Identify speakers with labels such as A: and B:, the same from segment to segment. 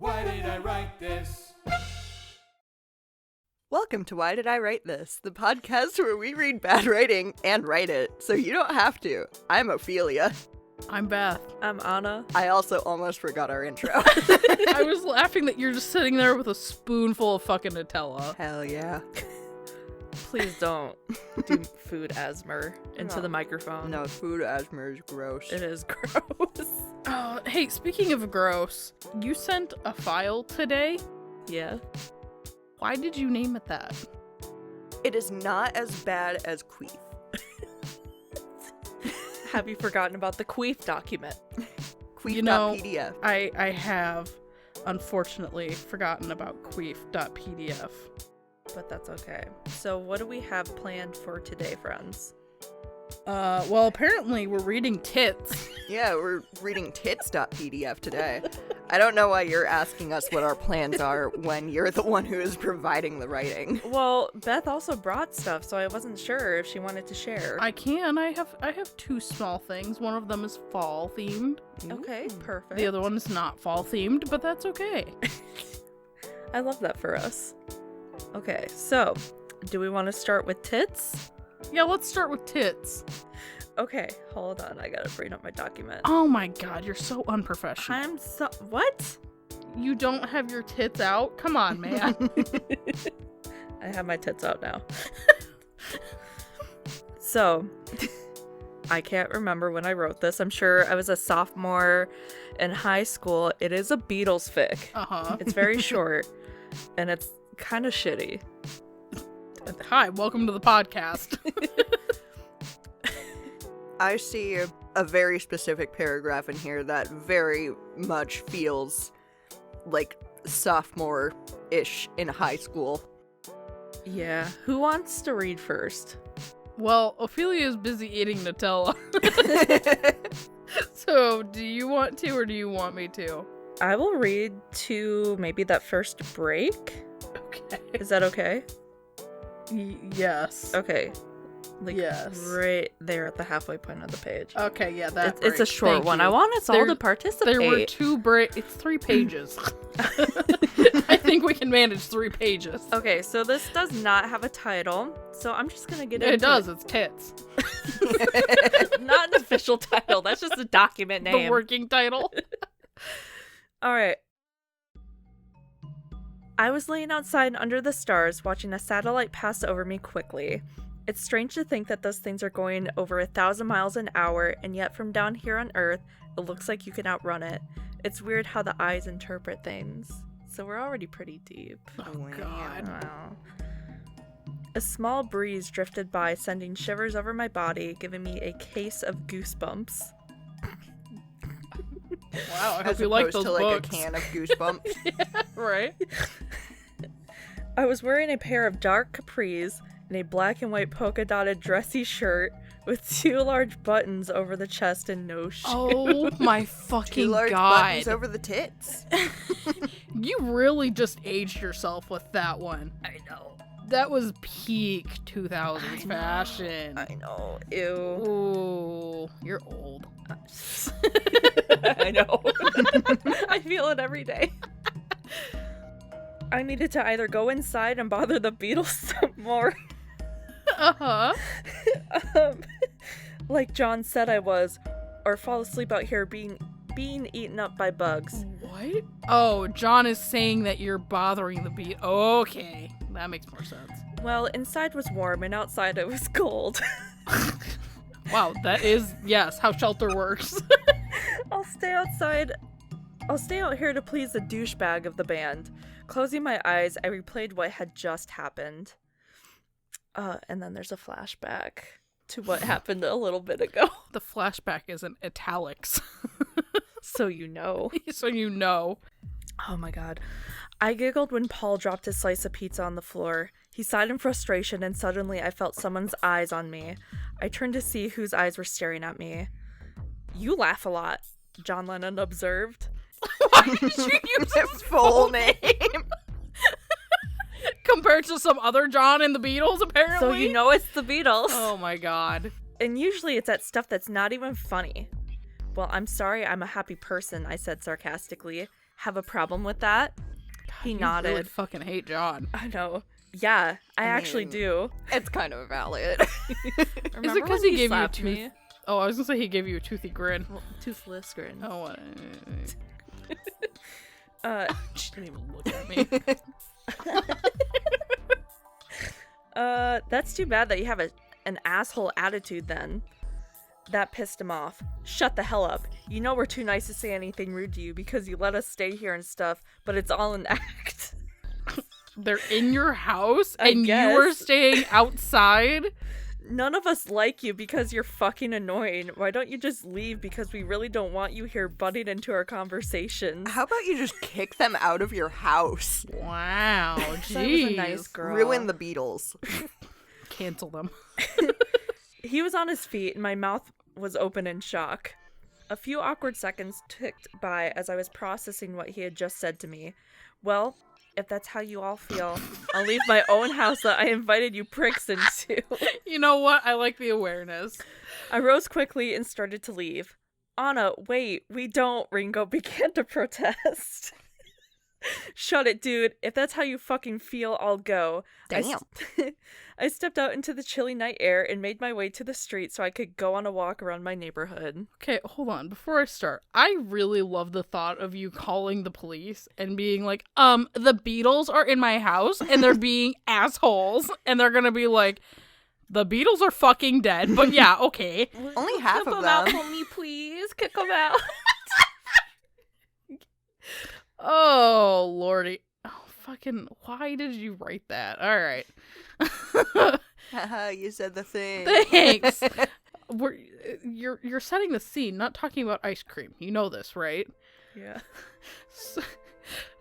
A: Why did I write this?
B: Welcome to Why Did I Write This, the podcast where we read bad writing and write it, so you don't have to. I'm Ophelia.
C: I'm Beth.
D: I'm Anna.
B: I also almost forgot our intro.
C: I was laughing that you're just sitting there with a spoonful of fucking Nutella.
B: Hell yeah.
D: Please don't do food asthma into
B: No.
D: the microphone.
B: No, food asthma is gross.
D: It is gross.
C: Hey, speaking of gross, you sent a file today?
D: Yeah.
C: Why did you name it that?
B: It is not as bad as queef.
D: Have you forgotten about the queef document?
B: Queef.pdf.
C: You know, I have, unfortunately, forgotten about queef.pdf.
D: But that's okay. So what do we have planned for today, friends?
C: Well, apparently we're reading tits.
B: Yeah, we're reading tits.pdf today. I don't know why you're asking us what our plans are when you're the one who is providing the writing.
D: Well, Beth also brought stuff, so I wasn't sure if she wanted to share.
C: I have two small things. One of them is fall themed.
D: Okay, perfect.
C: The other one is not fall themed, but that's okay.
D: I love that for us. Okay, so do we want to start with tits?
C: Yeah, let's start with tits.
D: Okay, hold on. I gotta bring up my document.
C: Oh my god, you're so unprofessional.
D: What?
C: You don't have your tits out? Come on, man.
D: I have my tits out now. So, I can't remember when I wrote this. I'm sure I was a sophomore in high school. It is a Beatles fic.
C: Uh-huh.
D: It's very short, and it's kind of shitty.
C: Hi, welcome to the podcast.
B: I see a very specific paragraph in here that very much feels like sophomore-ish in high school.
D: Yeah. Who wants to read first?
C: Well, Ophelia is busy eating Nutella. So, do you want to or do you want me to?
D: I will read to maybe that first break.
C: Okay.
D: Is that okay?
C: Yes.
D: Okay.
C: Yes.
D: Right there at the halfway point of the page.
C: Okay, yeah, that
D: It's a
C: break.
D: short
C: Thank
D: one.
C: you.
D: I want us all to participate.
C: There were it's 3 pages. I think we can manage 3 pages.
D: Okay, so this does not have a title, so I'm just gonna get into
C: It does, it's tits.
D: Not an official title, that's just a document name.
C: The working title.
D: Alright. I was laying outside under the stars, watching a satellite pass over me quickly. It's strange to think that those things are going over 1,000 miles an hour, and yet from down here on Earth, it looks like you can outrun it. It's weird how the eyes interpret things. So we're already pretty deep.
C: Oh, God.
D: Wow. A small breeze drifted by, sending shivers over my body, giving me a case of goosebumps.
C: Wow, I hope
B: As
C: you like
B: opposed
C: those
B: to like
C: books.
B: a can of Goosebumps.
C: Yeah, right?
D: I was wearing a pair of dark capris and a black and white polka dotted dressy shirt with 2 large buttons over the chest and no shoes.
C: Oh my
B: 2
C: fucking
B: large
C: god.
B: buttons over the tits.
C: You really just aged yourself with that one.
D: I know.
C: That was peak 2000s fashion.
D: I know. Ew.
C: Ooh, you're old.
D: I know. I feel it every day. I needed to either go inside and bother the Beatles some more.
C: Uh-huh.
D: Like John said I was, or fall asleep out here being eaten up by bugs.
C: What? Oh, John is saying that you're bothering the beat. Okay, that makes more sense.
D: Well, inside was warm and outside it was cold.
C: Wow, that is, yes, how shelter works.
D: I'll stay outside. I'll stay out here to please the douchebag of the band. Closing my eyes, I replayed what had just happened. And then there's a flashback to what happened a little bit ago.
C: The flashback is in italics.
D: So you know.
C: So you know.
D: Oh my god. I giggled when Paul dropped his slice of pizza on the floor. He sighed in frustration, and suddenly I felt someone's eyes on me. I turned to see whose eyes were staring at me. You laugh a lot, John Lennon observed.
C: Why did you use his
B: Full name.
C: compared to some other John in the Beatles, apparently?
D: So you know it's the Beatles.
C: Oh my god.
D: And usually it's at stuff that's not even funny. Well, I'm sorry I'm a happy person, I said sarcastically. have a problem with that? He nodded.
C: You really fucking hate John.
D: I know. Yeah, I actually
B: mean,
D: do.
B: It's kind of valid.
C: Is it because he gave you a tooth? Oh, I was gonna say he gave you a toothy grin.
D: Well, toothless grin.
C: Oh, she didn't even look at me.
D: That's too bad that you have an asshole attitude then. That pissed him off. Shut the hell up. You know we're too nice to say anything rude to you because you let us stay here and stuff, but it's all an act.
C: They're in your house
D: I
C: and
D: guess.
C: you are staying outside?
D: None of us like you because you're fucking annoying. Why don't you just leave because we really don't want you here butting into our conversations?
B: How about you just kick them out of your house?
C: Wow,
D: I was a
C: jeez.
D: nice girl.
B: Ruin the Beatles.
C: Cancel them.
D: He was on his feet and my mouth was open in shock. A few awkward seconds ticked by as I was processing what he had just said to me. Well, if that's how you all feel, I'll leave my own house that I invited you pricks into.
C: You know what? I like the awareness.
D: I rose quickly and started to leave. Anna, wait, we don't, Ringo began to protest. Shut it, dude. If that's how you fucking feel, I'll go.
B: Damn.
D: I stepped out into the chilly night air and made my way to the street so I could go on a walk around my neighborhood.
C: Okay, hold on. Before I start, I really love the thought of you calling the police and being like, the Beatles are in my house and they're being assholes. And they're gonna be like, the Beatles are fucking dead. But yeah, okay.
B: Only half
D: Kick
B: of
D: them out
B: them.
D: for me, please. Kick them out.
C: Oh, lordy. Oh, fucking, why did you write that? All right.
B: Haha, you said the thing.
C: Thanks. You're setting the scene, not talking about ice cream. You know this, right?
D: Yeah.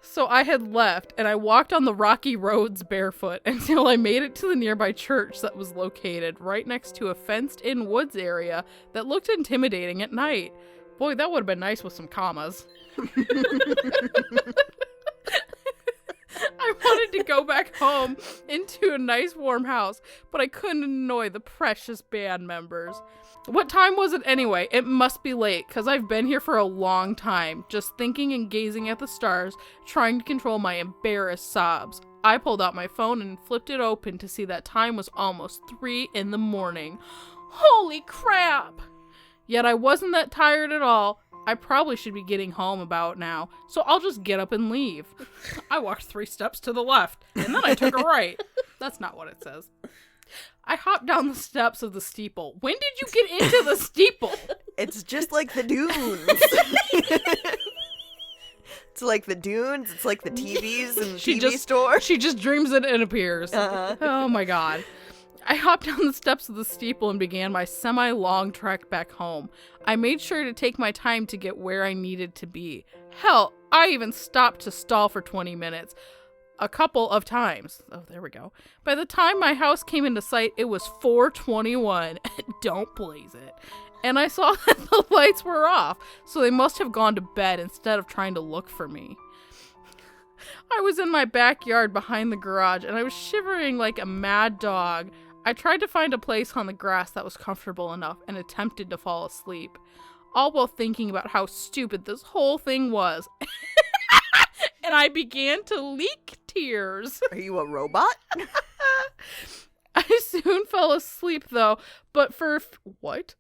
C: So I had left, and I walked on the rocky roads barefoot until I made it to the nearby church that was located right next to a fenced-in woods area that looked intimidating at night. Boy, that would have been nice with some commas. I wanted to go back home into a nice warm house, but I couldn't annoy the precious band members. What time was it anyway? It must be late, because I've been here for a long time, just thinking and gazing at the stars, trying to control my embarrassed sobs. I pulled out my phone and flipped it open to see that time was almost 3 a.m. Holy crap! Yet I wasn't that tired at all. I probably should be getting home about now, so I'll just get up and leave. I walked 3 steps to the left, and then I took a right. That's not what it says. I hopped down the steps of the steeple. When did you get into the steeple?
B: It's just like the dunes. It's like the dunes. It's like the TVs and the TV store.
C: She just dreams it and appears.
B: Uh-huh.
C: Oh my god. I hopped down the steps of the steeple and began my semi-long trek back home. I made sure to take my time to get where I needed to be. Hell, I even stopped to stall for 20 minutes. A couple of times. Oh, there we go. By the time my house came into sight, it was 4:21. Don't blaze it. And I saw that the lights were off, so they must have gone to bed instead of trying to look for me. I was in my backyard behind the garage, and I was shivering like a mad dog. I tried to find a place on the grass that was comfortable enough and attempted to fall asleep, all while thinking about how stupid this whole thing was. And I began to leak tears.
B: Are you a robot?
C: I soon fell asleep, though, but for... What?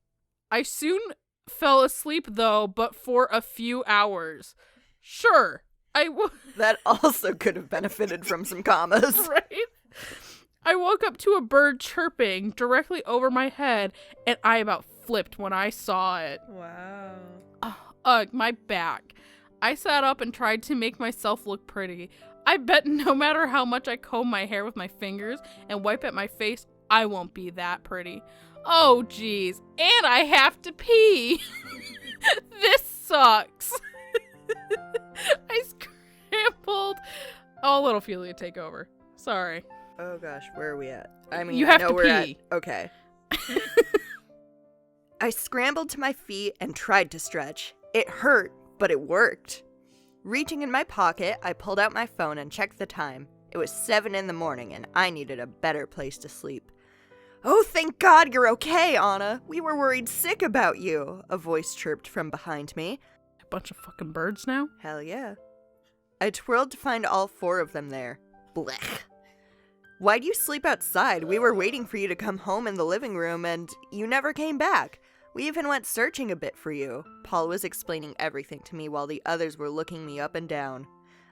C: I soon fell asleep, though, but for a few hours. Sure,
B: That also could have benefited from some commas.
C: Right? I woke up to a bird chirping directly over my head, and I about flipped when I saw it.
D: Wow.
C: Ugh, my back. I sat up and tried to make myself look pretty. I bet no matter how much I comb my hair with my fingers and wipe at my face, I won't be that pretty. Oh, geez. And I have to pee. This sucks. I scrambled. Oh, let Ophelia take over. Sorry.
B: Oh gosh, where are we at? I mean,
C: You have
B: I know
C: to
B: we're
C: pee.
B: at. Okay. I scrambled to my feet and tried to stretch. It hurt, but it worked. Reaching in my pocket, I pulled out my phone and checked the time. It was 7 a.m, and I needed a better place to sleep. Oh, thank God you're okay, Anna. We were worried sick about you, a voice chirped from behind me.
C: A bunch of fucking birds now?
B: Hell yeah. I twirled to find all 4 of them there. Blech. Why'd you sleep outside? We were waiting for you to come home in the living room, and you never came back. We even went searching a bit for you. Paul was explaining everything to me while the others were looking me up and down.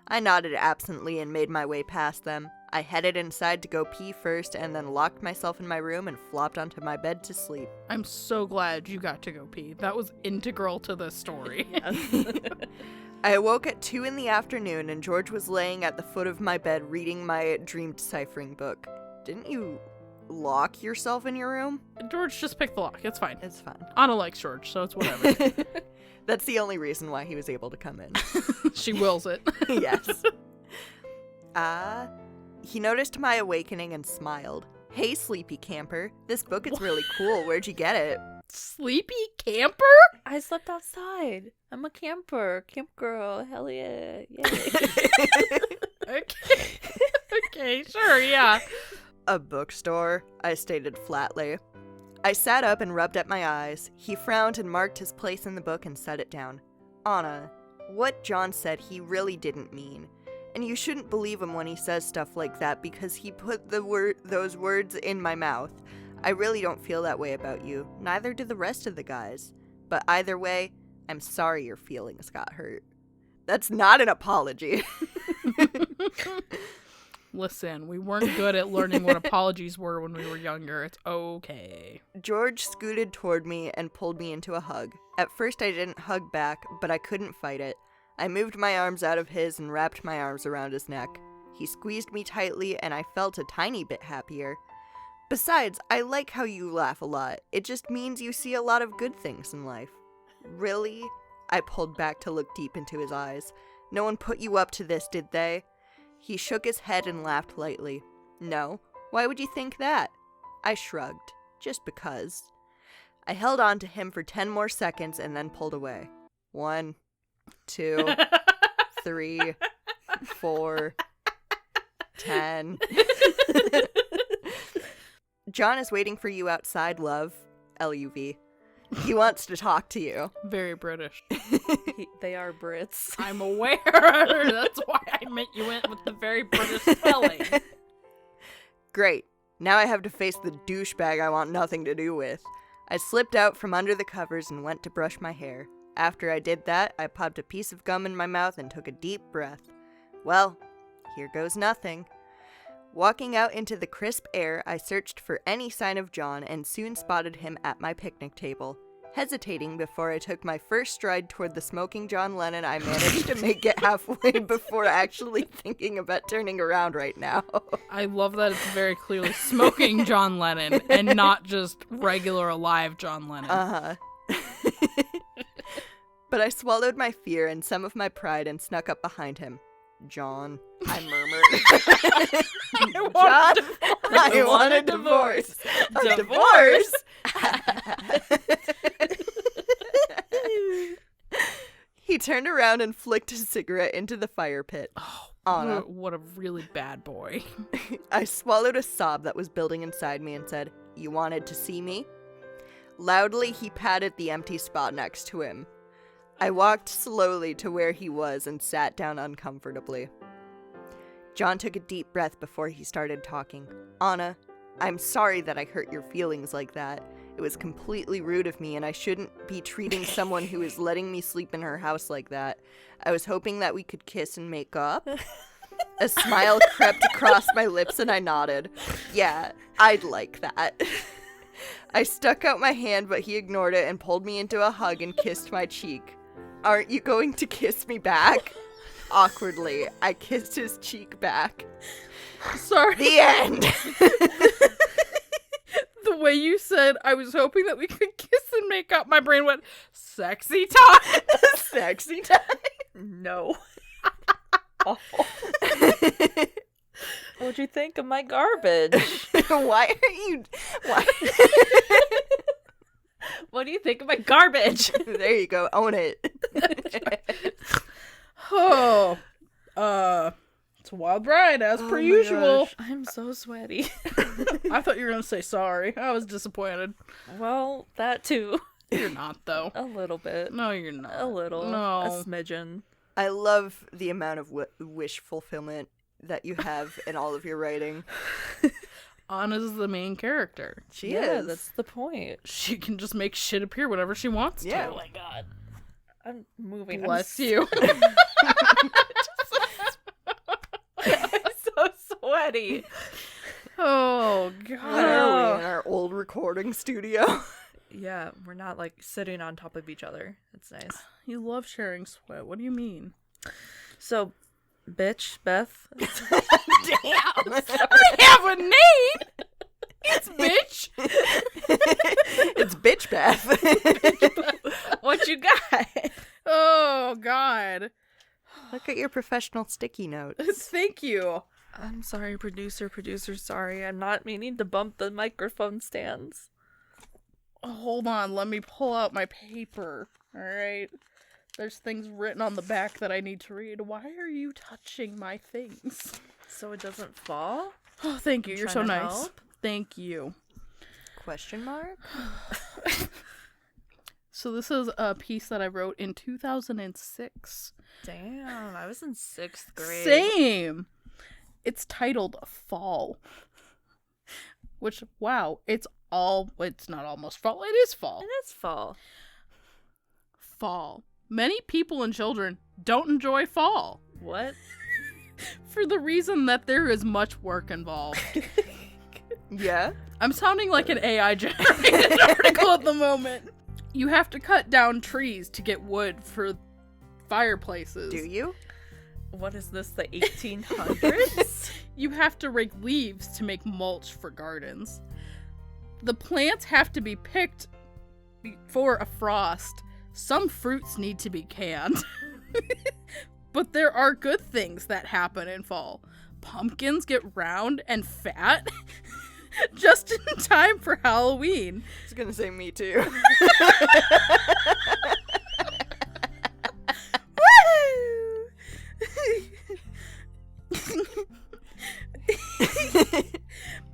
B: I nodded absently and made my way past them. I headed inside to go pee first and then locked myself in my room and flopped onto my bed to sleep.
C: I'm so glad you got to go pee. That was integral to this story.
B: I awoke at 2 in the afternoon and George was laying at the foot of my bed reading my dream deciphering book. Didn't you lock yourself in your room?
C: George just picked the lock. It's fine.
B: It's fine.
C: Anna likes George, so it's whatever.
B: That's the only reason why he was able to come in.
C: She wills it.
B: Yes. He noticed my awakening and smiled. Hey, sleepy camper. This book is really cool. Where'd you get it?
C: Sleepy camper?
D: I slept outside. I'm a camper. Camp girl. Hell yeah. Yay.
C: Okay. Okay, sure, yeah.
B: A bookstore, I stated flatly. I sat up and rubbed at my eyes. He frowned and marked his place in the book and set it down. Anna, what John said he really didn't mean. And you shouldn't believe him when he says stuff like that because he put those words in my mouth. I really don't feel that way about you. Neither do the rest of the guys. But either way, I'm sorry your feelings got hurt. That's not an apology.
C: Listen, we weren't good at learning what apologies were when we were younger. It's okay.
B: George scooted toward me and pulled me into a hug. At first I didn't hug back, but I couldn't fight it. I moved my arms out of his and wrapped my arms around his neck. He squeezed me tightly and I felt a tiny bit happier. Besides, I like how you laugh a lot. It just means you see a lot of good things in life. Really? I pulled back to look deep into his eyes. No one put you up to this, did they? He shook his head and laughed lightly. No, why would you think that? I shrugged, just because. I held on to him for 10 more seconds and then pulled away. 1, 2, 3, 4, 10. John is waiting for you outside, love. L-U-V. He wants to talk to you.
C: Very British.
D: They are Brits.
C: I'm aware. That's why I meant you went with the very British spelling.
B: Great. Now I have to face the douchebag I want nothing to do with. I slipped out from under the covers and went to brush my hair. After I did that, I popped a piece of gum in my mouth and took a deep breath. Well, here goes nothing. Walking out into the crisp air, I searched for any sign of John and soon spotted him at my picnic table. Hesitating before I took my first stride toward the smoking John Lennon, I managed to make it halfway before actually thinking about turning around right now.
C: I love that it's very clearly smoking John Lennon and not just regular alive John Lennon.
B: Uh-huh. But I swallowed my fear and some of my pride and snuck up behind him. John, I murmured. I want a divorce. A divorce? He turned around and flicked his cigarette into the fire pit.
C: Oh,
B: Anna.
C: what a really bad boy.
B: I swallowed a sob that was building inside me and said, "You wanted to see me?" Loudly, he patted the empty spot next to him. I walked slowly to where he was and sat down uncomfortably. John took a deep breath before he started talking. Anna, I'm sorry that I hurt your feelings like that. It was completely rude of me, and I shouldn't be treating someone who is letting me sleep in her house like that. I was hoping that we could kiss and make up. A smile crept across my lips, and I nodded. Yeah, I'd like that. I stuck out my hand, but he ignored it and pulled me into a hug and kissed my cheek. Aren't you going to kiss me back? Awkwardly, I kissed his cheek back.
C: Sorry.
B: The end.
C: The way you said, I was hoping that we could kiss and make up, my brain went, sexy time.
B: Sexy time?
D: No. Awful. What'd you think of my garbage?
B: Why are you... Why?
D: What do you think of my garbage?
B: There you go. Own it.
C: Oh. It's a wild ride, as per usual.
D: Gosh, I'm so sweaty.
C: I thought you were going to say sorry. I was disappointed.
D: Well, that too.
C: You're not, though.
D: A little bit.
C: No, you're not.
D: A little.
C: No.
D: A smidgen.
B: I love the amount of wish fulfillment that you have in all of your writing.
C: Anna's the main character.
B: She
D: Yeah,
B: is.
D: that's the point.
C: She can just make shit appear whenever she wants
B: Yeah.
C: to.
D: Oh my god. I'm moving.
C: Bless you.
D: I'm so sweaty.
C: Oh,
B: Why
C: God.
B: are we in our old recording studio?
D: Yeah, we're not like sitting on top of each other. It's nice.
C: You love sharing sweat. What do you mean?
D: So, bitch, Beth.
B: Damn.
C: I have a name! It's bitch!
B: It's bitch Beth.
D: What you got?
C: Oh, God.
B: Look at your professional sticky notes.
C: Thank you.
D: I'm sorry, producer, sorry. I'm not meaning to bump the microphone stands.
C: Hold on, let me pull out my paper. Alright. There's things written on the back that I need to read. Why are you touching my things?
D: So it doesn't fall?
C: Oh, thank you. You're so
D: trying to
C: nice.
D: help?
C: Thank you.
B: Question mark?
C: So this is a piece that I wrote in 2006.
D: Damn, I was in 6th grade.
C: Same. It's titled Fall. Which, wow, it's not almost fall. It is fall.
D: It is fall.
C: Fall. Many people and children don't enjoy fall
D: What?
C: for the reason that there is much work involved.
B: Yeah.
C: I'm sounding like an AI generated article at the moment. You have to cut down trees to get wood for fireplaces.
B: Do you?
D: What is this, the 1800s?
C: You have to rake leaves to make mulch for gardens. The plants have to be picked before a frost. Some fruits need to be canned. But there are good things that happen in fall. Pumpkins get round and fat just in time for Halloween.
B: I was gonna say me too.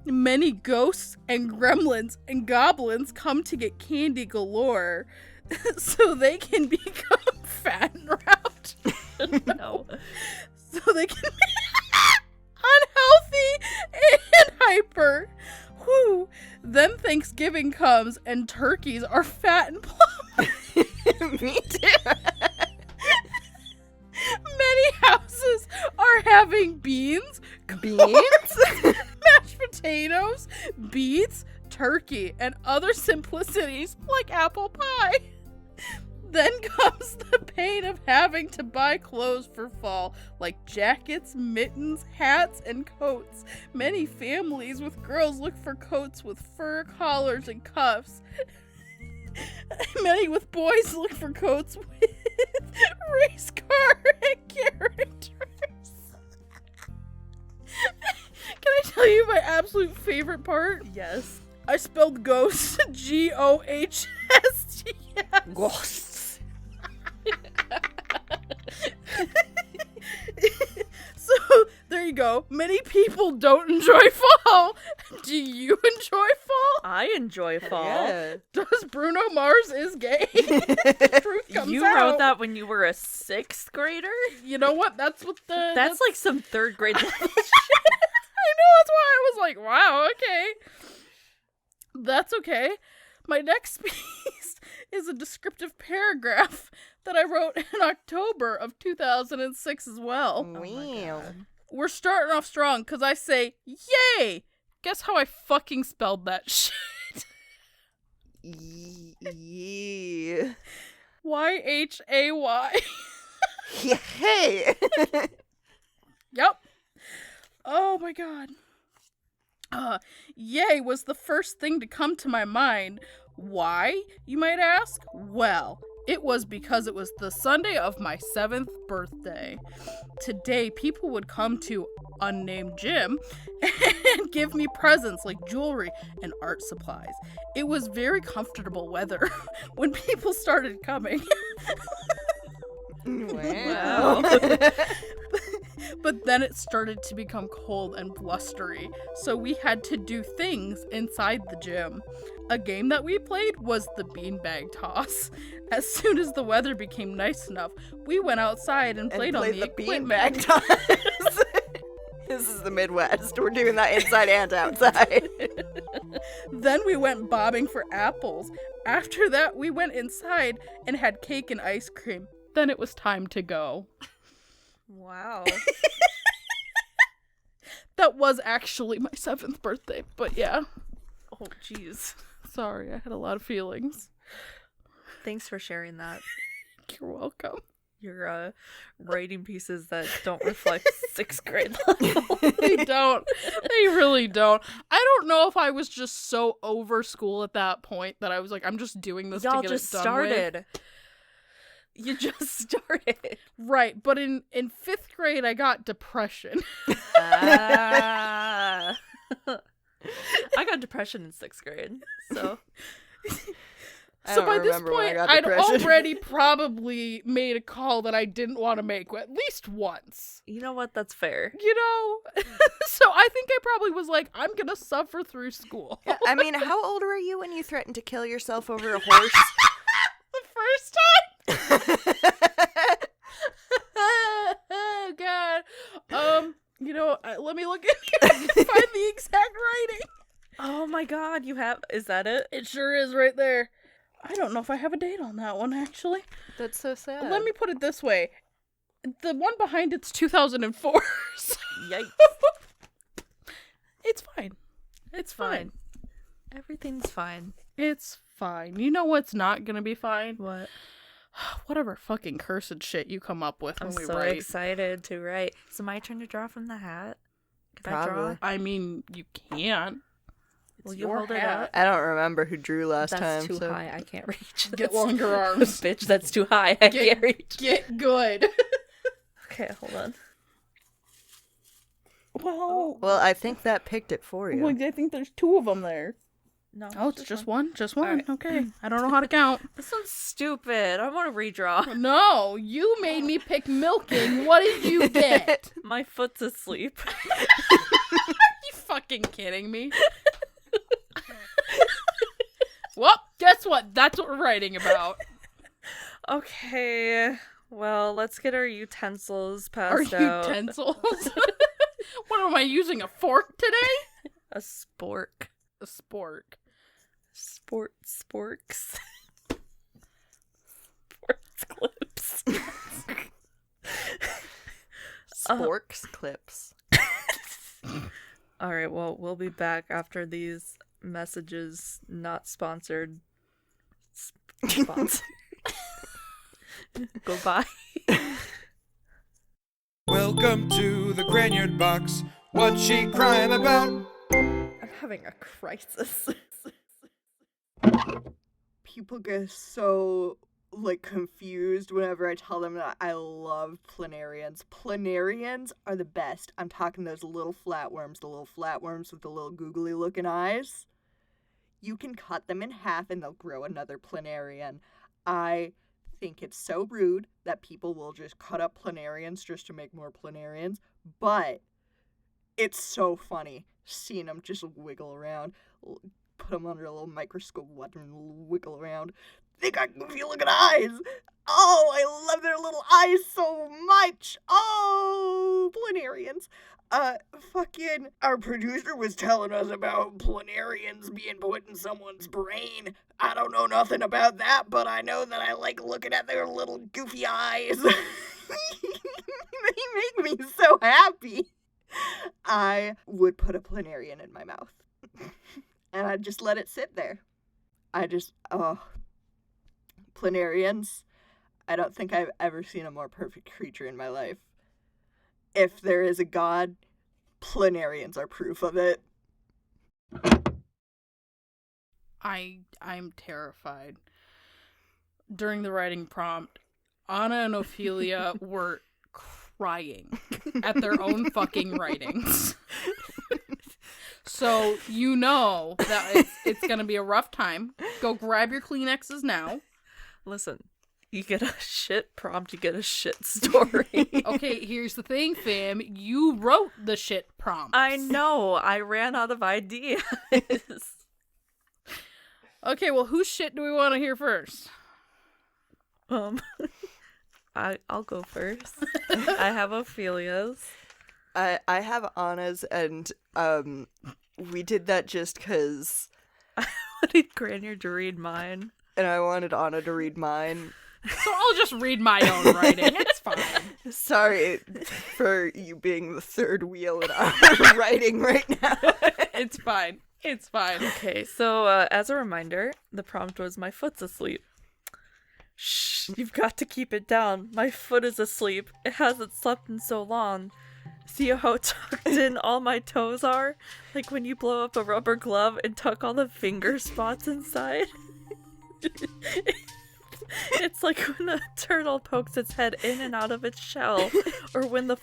C: Many ghosts and gremlins and goblins come to get candy galore so they can become fat and round.
D: No.
C: So they can be unhealthy and hyper. Whew. Then Thanksgiving comes and turkeys are fat and plump.
B: Me too.
C: Many houses are having beans,
B: Beans?
C: mashed potatoes, beets, turkey, and other simplicities like apple pie. Then comes the pain of having to buy clothes for fall, like jackets, mittens, hats, and coats. Many families with girls look for coats with fur collars and cuffs. Many with boys look for coats with race car and characters. Can I tell you my absolute favorite part?
D: Yes.
C: I spelled ghost Gohsts.
B: Ghosts.
C: So there you go. Many people don't enjoy fall. Do you enjoy fall?
D: I enjoy fall.
B: Yeah.
C: Does Bruno Mars is gay? Truth comes
D: You
C: out.
D: wrote that when you were a 6th grader?
C: You know what? That's what the.
D: That's like some 3rd grade level shit.
C: I know. That's why I was like, wow, okay. That's okay. My next piece is a descriptive paragraph that I wrote in October of 2006 as well.
B: Wow.
C: We're starting off strong because I say, yay! Guess how I fucking spelled that shit?
B: Yeah.
C: Y-H-A-Y.
B: Hey.
C: Yep. Oh my god. Yay was the first thing to come to my mind. Why, you might ask? Well, it was because it was the Sunday of my 7th birthday. Today, people would come to unnamed gym and give me presents like jewelry and art supplies. It was very comfortable weather when people started coming.
B: Wow.
C: But then it started to become cold and blustery, so we had to do things inside the gym. A game that we played was the beanbag toss. As soon as the weather became nice enough, we went outside and played on the equipment.
B: beanbag toss. This is the Midwest. We're doing that inside and outside.
C: Then we went bobbing for apples. After that, we went inside and had cake and ice cream. Then it was time to go.
D: Wow.
C: That was actually my 7th birthday, but yeah.
D: Oh, jeez.
C: Sorry, I had a lot of feelings.
D: Thanks for sharing that.
C: You're welcome.
D: Your writing pieces that don't reflect 6th grade level.
C: They don't. They really don't. I don't know if I was just so over school at that point that I was like, I'm just doing this
D: Y'all
C: to get
D: just
C: it done
D: started.
C: with.
D: You just started.
C: Right, but in 5th grade, I got depression.
D: I got depression in 6th grade, so...
C: So by this point, I'd already probably made a call that I didn't want to make at least once.
D: You know what? That's fair.
C: You know? So I think I probably was like, I'm going to suffer through school.
B: Yeah, I mean, how old were you when you threatened to kill yourself over a horse?
C: The first time? Oh, God. You know, let me look in here and find the exact writing.
D: Oh my God, you have... Is that it?
C: It sure is right there. I don't know if I have a date on that one, actually.
D: That's so sad.
C: Let me put it this way. The one behind it's 2004. So
D: Yikes.
C: It's fine. It's fine.
D: Everything's fine.
C: It's fine. You know what's not gonna be fine?
D: What?
C: Whatever fucking cursed shit you come up with when
D: I'm
C: we
D: so
C: write.
D: excited to write. So my turn to draw from the hat? Can I draw?
B: Probably.
C: I mean, you can.
D: Will
C: It's
D: you
C: your
D: hold it
C: hat.
D: up?
B: I don't remember who drew last
D: That's
B: time.
D: too
B: so.
D: high. I can't reach.
C: Get
D: That's-
C: longer arms.
D: Bitch, that's too high. I can't reach.
C: Get good.
D: Okay, hold on.
C: Well,
B: Well, I think that picked it for you.
C: I think there's 2 of them there.
D: No.
C: Oh, it's just one? Just one?
D: Alright.
C: Okay. I don't know how to count.
D: This one's stupid. I want to redraw.
C: No, you made me pick milking. What did you get?
D: My foot's asleep.
C: You fucking kidding me? Well, guess what? That's what we're writing about.
D: Okay. Well, let's get our utensils
C: Are
D: passed out.
C: utensils? What am I using? A fork today?
D: A spork.
C: A spork.
D: Sporks. Sports clips.
B: Sporks clips.
D: All right, well, we'll be back after these messages not sponsored. Sponsored. Goodbye.
A: Welcome to the Granyard Box. What's she crying about?
D: I'm having a crisis.
B: People get so, confused whenever I tell them that I love planarians. Planarians are the best. I'm talking those little flatworms, with the little googly looking eyes. You can cut them in half and they'll grow another planarian. I think it's so rude that people will just cut up planarians just to make more planarians, but it's so funny seeing them just wiggle around. Put them under a little microscope, watch them wiggle around. They got goofy looking eyes. Oh, I love their little eyes so much. Oh, planarians. Fucking our producer was telling us about planarians being put in someone's brain. I don't know nothing about that, but I know that I like looking at their little goofy eyes. They make me so happy. I would put a planarian in my mouth. And I'd just let it sit there. Planarians. I don't think I've ever seen a more perfect creature in my life. If there is a god, planarians are proof of it.
C: I'm terrified. During the writing prompt, Anna and Ophelia were crying at their own fucking writings. So you know that it's gonna be a rough time. Go grab your Kleenexes now.
D: Listen, you get a shit prompt, you get a shit story.
C: Okay, here's the thing, fam. You wrote the shit prompt.
D: I know. I ran out of ideas.
C: Okay, well, whose shit do we want to hear first?
D: I'll go first. I have Ophelia's.
B: I have Anna's, and we did that just because.
D: I wanted Granier to read mine.
B: And I wanted Anna to read mine.
C: So I'll just read my own writing. It's fine.
B: Sorry for you being the third wheel in our writing right now.
C: It's fine. It's fine.
D: Okay, so as a reminder, the prompt was my foot's asleep. Shh, you've got to keep it down. My foot is asleep. It hasn't slept in so long. See how tucked in all my toes are? Like when you blow up a rubber glove and tuck all the finger spots inside? It's like when a turtle pokes its head in and out of its shell, or when the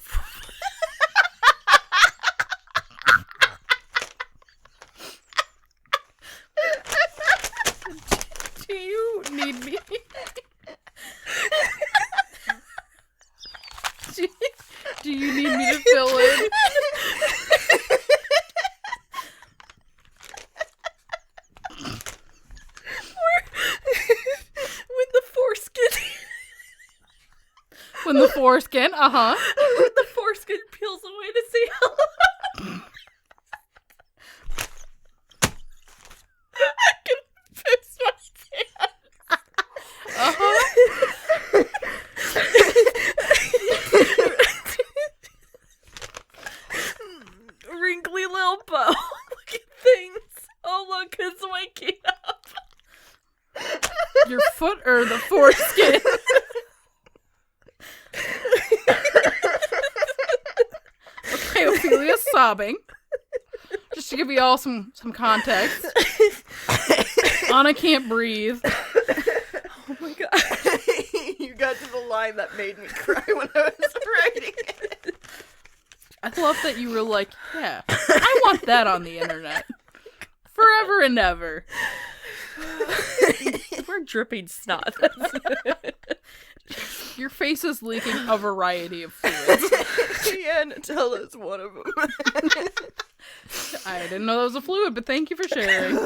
C: Do you need me? Do you need me to fill in? When the foreskin,
D: when the foreskin peels away to say hello. I can piss my pants. Wrinkly little bow. Look at things. Oh, look, it's waking up.
C: Your foot or the foreskin? Okay, Ophelia's sobbing. Just to give you all some context. Anna can't breathe.
D: Oh my god.
B: You got to the line that made me cry when I was writing it.
C: I love that you were like, yeah, I want that on the internet. Forever and ever.
D: We're dripping snot.
C: Your face is leaking a variety of fluids.
B: Yeah, Nutella's one of them.
C: I didn't know that was a fluid, but thank you for sharing.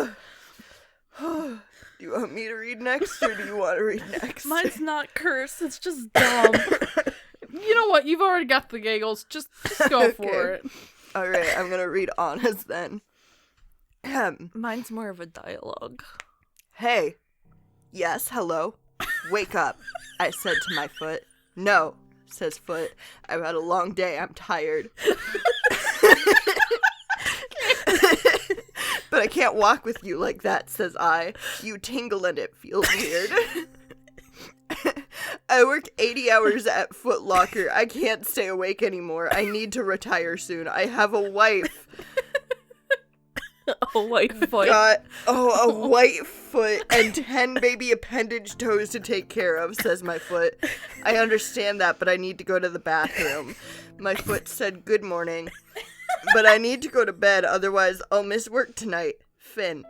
B: Do you want me to read next, or do you want to read next?
D: Mine's not cursed, it's just dumb.
C: You know what? You've already got the giggles. Just go for it.
B: All right, I'm going to read Anna's then.
D: Mine's more of a dialogue.
B: Hey. Yes, hello. Wake up, I said to my foot. No, says foot. I've had a long day. I'm tired. But I can't walk with you like that, says I. You tingle and it feels weird. I work 80 hours at Foot Locker. I can't stay awake anymore. I need to retire soon. I have a wife.
D: A white foot.
B: A white foot and 10 baby appendage toes to take care of, says my foot. I understand that, but I need to go to the bathroom. My foot said good morning, but I need to go to bed, otherwise I'll miss work tonight. Finn.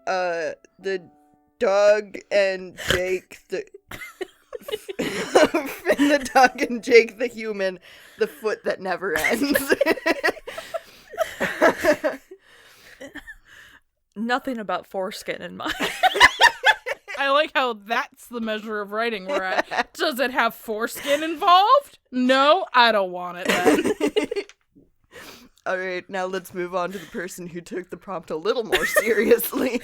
B: The dog and Jake, the... Finn the dog and Jake the human, the foot that never ends.
D: Nothing about foreskin in mine.
C: I like how that's the measure of writing we're at. Does it have foreskin involved? No, I don't want it then.
B: All right, now let's move on to the person who took the prompt a little more seriously.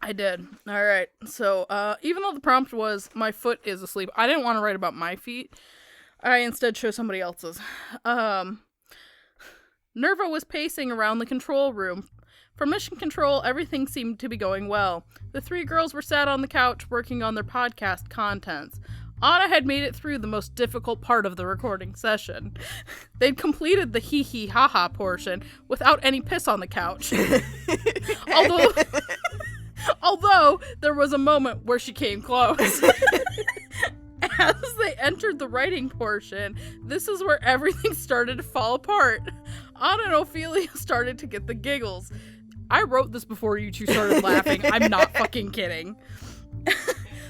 C: I did. All right. So, even though the prompt was my foot is asleep, I didn't want to write about my feet. I instead chose somebody else's. Nerva was pacing around the control room. For mission control, everything seemed to be going well. The three girls were sat on the couch working on their podcast contents. Anna had made it through the most difficult part of the recording session. They'd completed the hee-hee ha-ha portion without any piss on the couch. Although there was a moment where she came close. As they entered the writing portion, this is where everything started to fall apart. Anna and Ophelia started to get the giggles. I wrote this before you two started laughing. I'm not fucking kidding.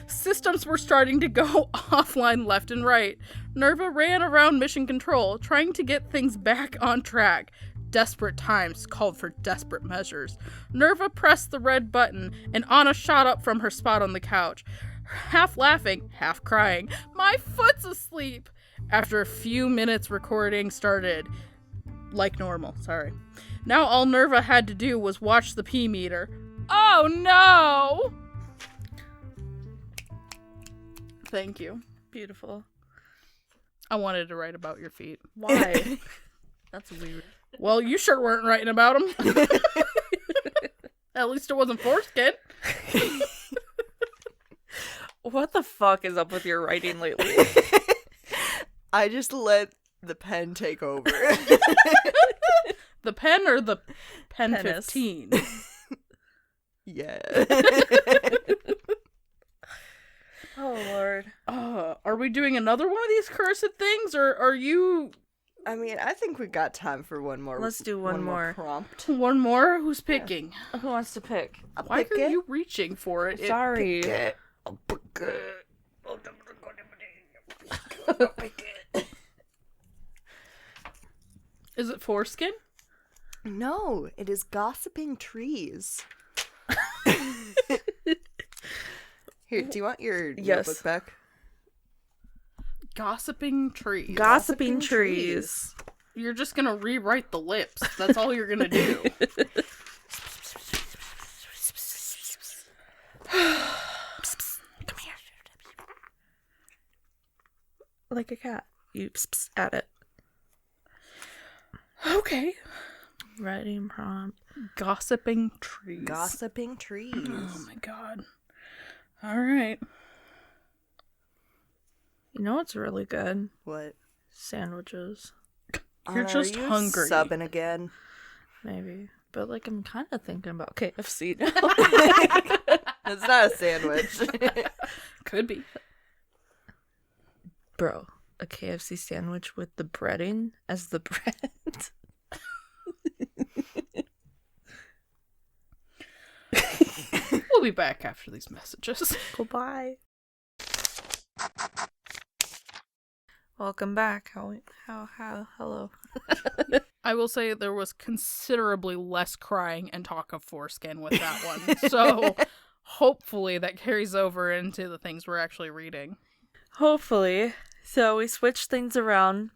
C: Systems were starting to go offline left and right. Nerva ran around mission control, trying to get things back on track. desperate times called for desperate measures. Nerva pressed the red button, and Anna shot up from her spot on the couch, half laughing, half crying. My foot's asleep! After a few minutes, recording started like normal, sorry. Now all Nerva had to do was watch the pee meter. Oh no! Thank you.
D: Beautiful.
C: I wanted to write about your feet.
D: Why? That's weird.
C: Well, you sure weren't writing about them. At least it wasn't foreskin.
D: What the fuck is up with your writing lately?
B: I just let the pen take over.
C: The pen or the pen
D: Penis.
C: 15?
B: Yeah.
D: Oh, Lord.
C: Are we doing another one of these cursed things, or are you...
B: I mean, I think we got time for one more.
D: Let's do one more.
B: prompt.
C: One more? Who's picking?
D: Who wants to pick?
C: Why are you reaching for it?
D: Sorry.
B: I'll pick it.
C: Is it foreskin?
B: No, it is gossiping trees. Here, do you want your
D: Yes.
B: notebook back?
C: Gossiping trees.
D: Gossiping trees.
C: You're just gonna rewrite the lips. That's all you're gonna do.
B: Come here.
D: Like a cat. You pss at it.
C: Okay.
D: Writing prompt.
C: Gossiping trees.
B: Gossiping trees.
C: Oh my god. Alright.
D: You know what's really good?
B: What?
D: Sandwiches.
C: You're
B: Anna,
C: just
B: are you
C: hungry.
B: Subbing again.
D: Maybe. But, like, I'm kind of thinking about KFC now.
B: It's not a sandwich.
C: Could be.
D: Bro, a KFC sandwich with the breading as the bread.
C: We'll be back after these messages.
D: Goodbye. Welcome back. Hello.
C: I will say there was considerably less crying and talk of foreskin with that one. So hopefully that carries over into the things we're actually reading.
D: Hopefully. So we switched things around.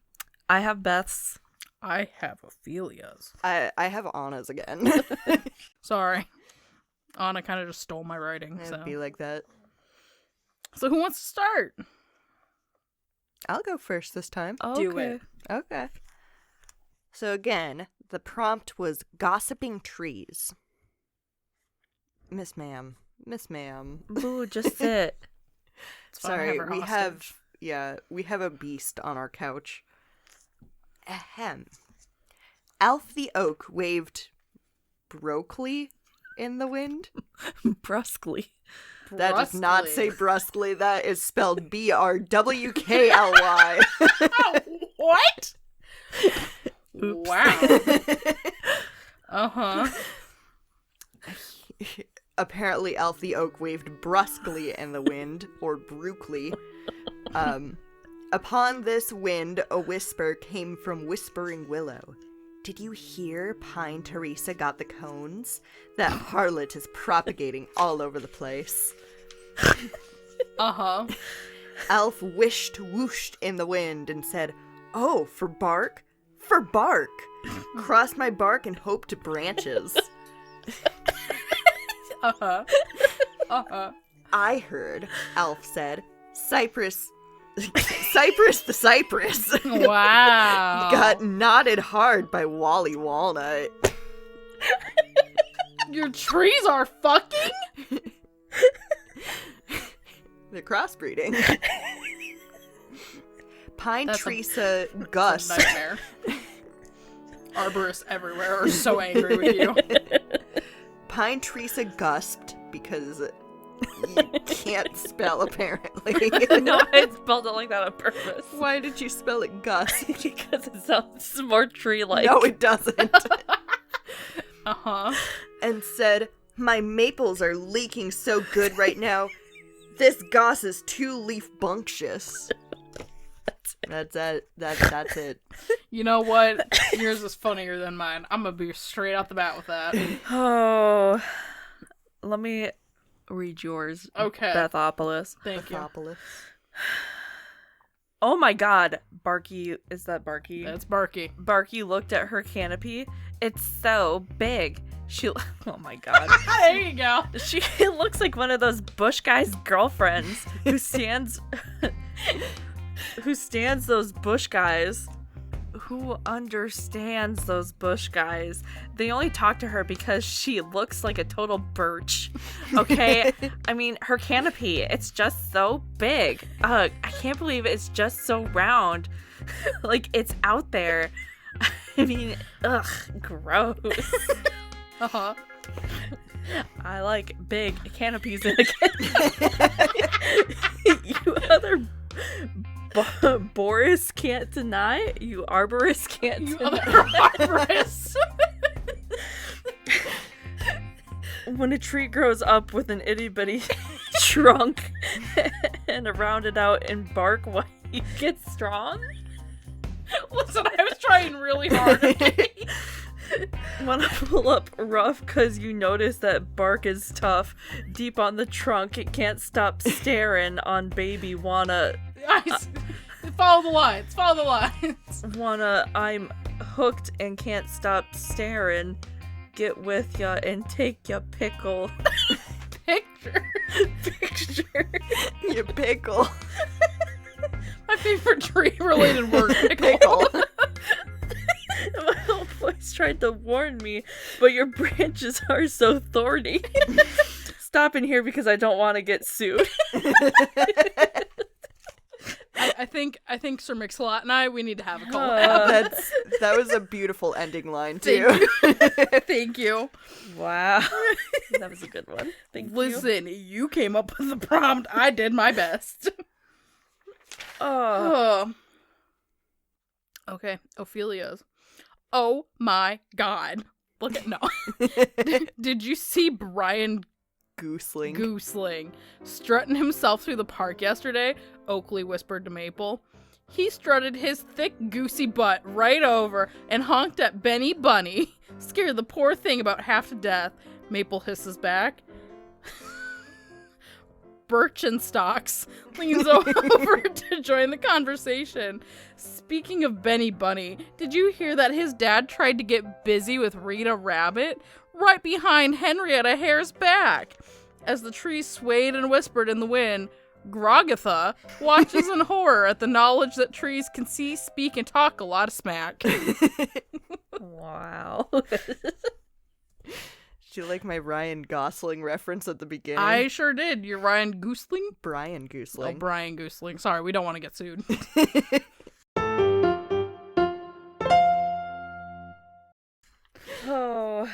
D: I have Beth's.
C: I have Ophelia's.
B: I have Anna's again.
C: Sorry. Anna kind of just stole my writing.
B: It'd be like that.
C: So who wants to start?
B: I'll go first this time.
C: Do it.
B: Okay. So again, the prompt was gossiping trees. Miss ma'am.
D: Boo, just sit.
C: It's fine, I
B: Sorry,
C: her
B: we
C: hostage.
B: have a beast on our couch. Ahem. Alf the oak waved brokely in the wind.
D: Brusquely.
B: That does not
C: Brusquely.
B: say brusquely. That is spelled BRWKLY.
C: What?
D: Oops.
C: Wow. Uh-huh.
B: Apparently, Alf the oak waved brusquely in the wind, or brukely. Upon this wind, a whisper came from Whispering Willow. Did you hear Pine Teresa got the cones? That harlot is propagating all over the place.
C: Uh-huh.
B: Alf whooshed in the wind and said, "Oh, for bark? For bark! Cross my bark and hope to branches."
C: Uh-huh. Uh-huh.
B: I heard, Alf said, Cypress the cypress
C: Wow.
B: got knotted hard by Wally Walnut.
C: Your trees are fucking?
B: They're crossbreeding. Pine
C: That's a-
B: Teresa
C: It's a
B: Gus.
C: nightmare. Arborists everywhere are so angry with you.
B: Pine Teresa gusped because you can't spell apparently.
D: No, I spelled it like that on purpose.
B: Why did you spell it Gus?
D: Because it sounds more tree-like.
B: No, it doesn't.
C: Uh-huh.
B: And said, "My maples are leaking so good right now. This goss is too leaf bunctious." That's it. That's it.
C: You know what? Yours is funnier than mine. I'm gonna be straight out the bat with that.
D: Oh, let me read yours.
C: Okay.
D: Bethopolis.
C: Thank you.
B: Bethopolis.
D: Oh my god, Barky, is that Barky?
C: That's Barky.
D: Barky looked at her canopy. It's so big. She, oh my god.
C: There you go.
D: She looks like one of those bush guys' girlfriends who stands those bush guys. Who understands those bush guys? They only talk to her because she looks like a total birch. Okay? I mean, her canopy, it's just so big. I can't believe it's just so round. Like, it's out there. I mean, ugh, gross.
C: Uh-huh.
D: I like big canopies in a You other Boris can't deny. You arborist can't
C: You
D: deny.
C: other arborist.
D: When a tree grows up with an itty bitty trunk and a rounded out and bark, why you get strong?
C: Listen, I was trying really hard.
D: Wanna pull up rough cause you notice that bark is tough. Deep on the trunk, it can't stop staring on baby.
C: Follow the lines. Follow the lines.
D: I'm hooked and can't stop staring. Get with ya and take ya pickle.
C: Picture.
B: You pickle.
C: My favorite tree-related word, pickle.
D: My little voice tried to warn me, but your branches are so thorny. Stop in here because I don't want to get sued.
C: I think Sir Mix-a-Lot and I, we need to have a collab.
B: That was a beautiful ending line too.
C: Thank you.
D: Wow. That was a good one. Thank you.
C: Listen, you came up with the prompt. I did my best.
D: Oh.
C: Okay, Ophelia's. Oh my god. Look at, no. Did you see Brian Gooseling strutting himself through the park yesterday? Oakley whispered to Maple. He strutted his thick, goosey butt right over and honked at Benny Bunny. Scared the poor thing about half to death. Maple hisses back. Birkenstocks leans over to join the conversation. Speaking of Benny Bunny, did you hear that his dad tried to get busy with Rita Rabbit right behind Henrietta Hare's back? As the trees swayed and whispered in the wind, Grogatha watches in horror at the knowledge that trees can see, speak, and talk a lot of smack.
D: Wow.
B: Do you like my Ryan Gosling reference at the beginning?
C: I sure did. You're Ryan Goosling?
B: Brian Goosling.
C: Oh, Brian Goosling. Sorry, we don't want to get sued.
D: Oh.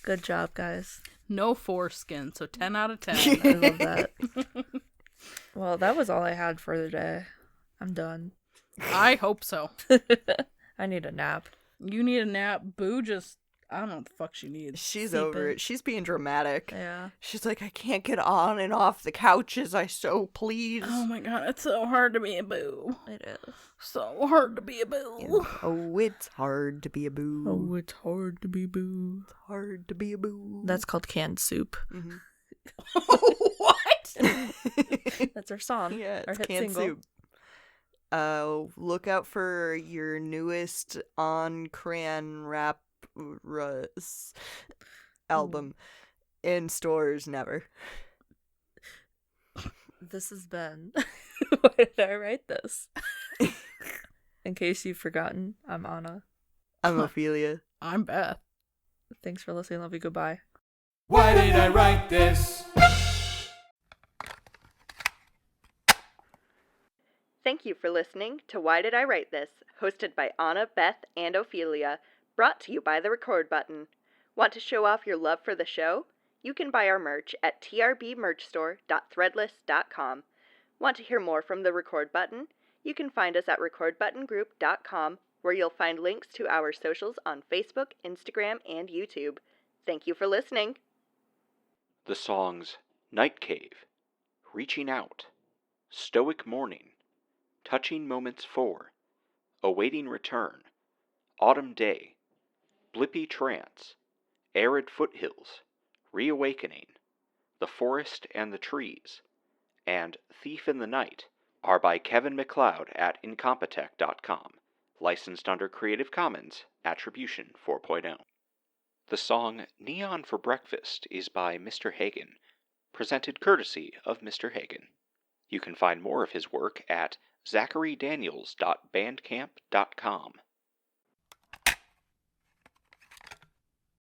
D: Good job, guys.
C: No foreskin, so 10 out of 10.
D: I love that. Well, that was all I had for the day. I'm done.
C: I hope so.
D: I need a nap.
C: You need a nap. Boo just, I don't know what the fuck she needs.
B: She's
D: Sleeping.
B: over it. She's being dramatic.
D: Yeah.
B: She's like, I can't get on and off the couches. I so please.
C: Oh my god, it's so hard to be a boo.
D: It is.
C: So hard to be a boo.
B: Oh, it's hard to be a boo.
D: it's hard to be boo.
B: It's hard to be a boo.
D: That's called canned soup.
B: Mhm.
C: What?
D: That's our song.
B: Yeah,
D: our
B: it's
D: hit
B: canned
D: single.
B: soup. Look out for your newest on Cran Rap album in stores never.
D: This has been Why did I write this? In case you've forgotten, I'm Anna.
B: I'm Ophelia.
C: I'm Beth.
D: Thanks for listening. Love you. Goodbye.
A: Why did I write this?
B: Thank you for listening to Why Did I Write This, hosted by Anna, Beth, and Ophelia, brought to you by the Record Button. Want to show off your love for the show? You can buy our merch at trbmerchstore.threadless.com. Want to hear more from the Record Button? You can find us at recordbuttongroup.com, where you'll find links to our socials on Facebook, Instagram, and YouTube. Thank you for listening.
E: The songs Night Cave, Reaching Out, Stoic Morning, Touching Moments 4, Awaiting Return, Autumn Day, Blippy Trance, Arid Foothills, Reawakening, The Forest and the Trees, and Thief in the Night are by Kevin MacLeod at Incompetech.com, licensed under Creative Commons Attribution 4.0. The song Neon for Breakfast is by Mr. Hagen, presented courtesy of Mr. Hagen. You can find more of his work at zacharydaniels.bandcamp.com.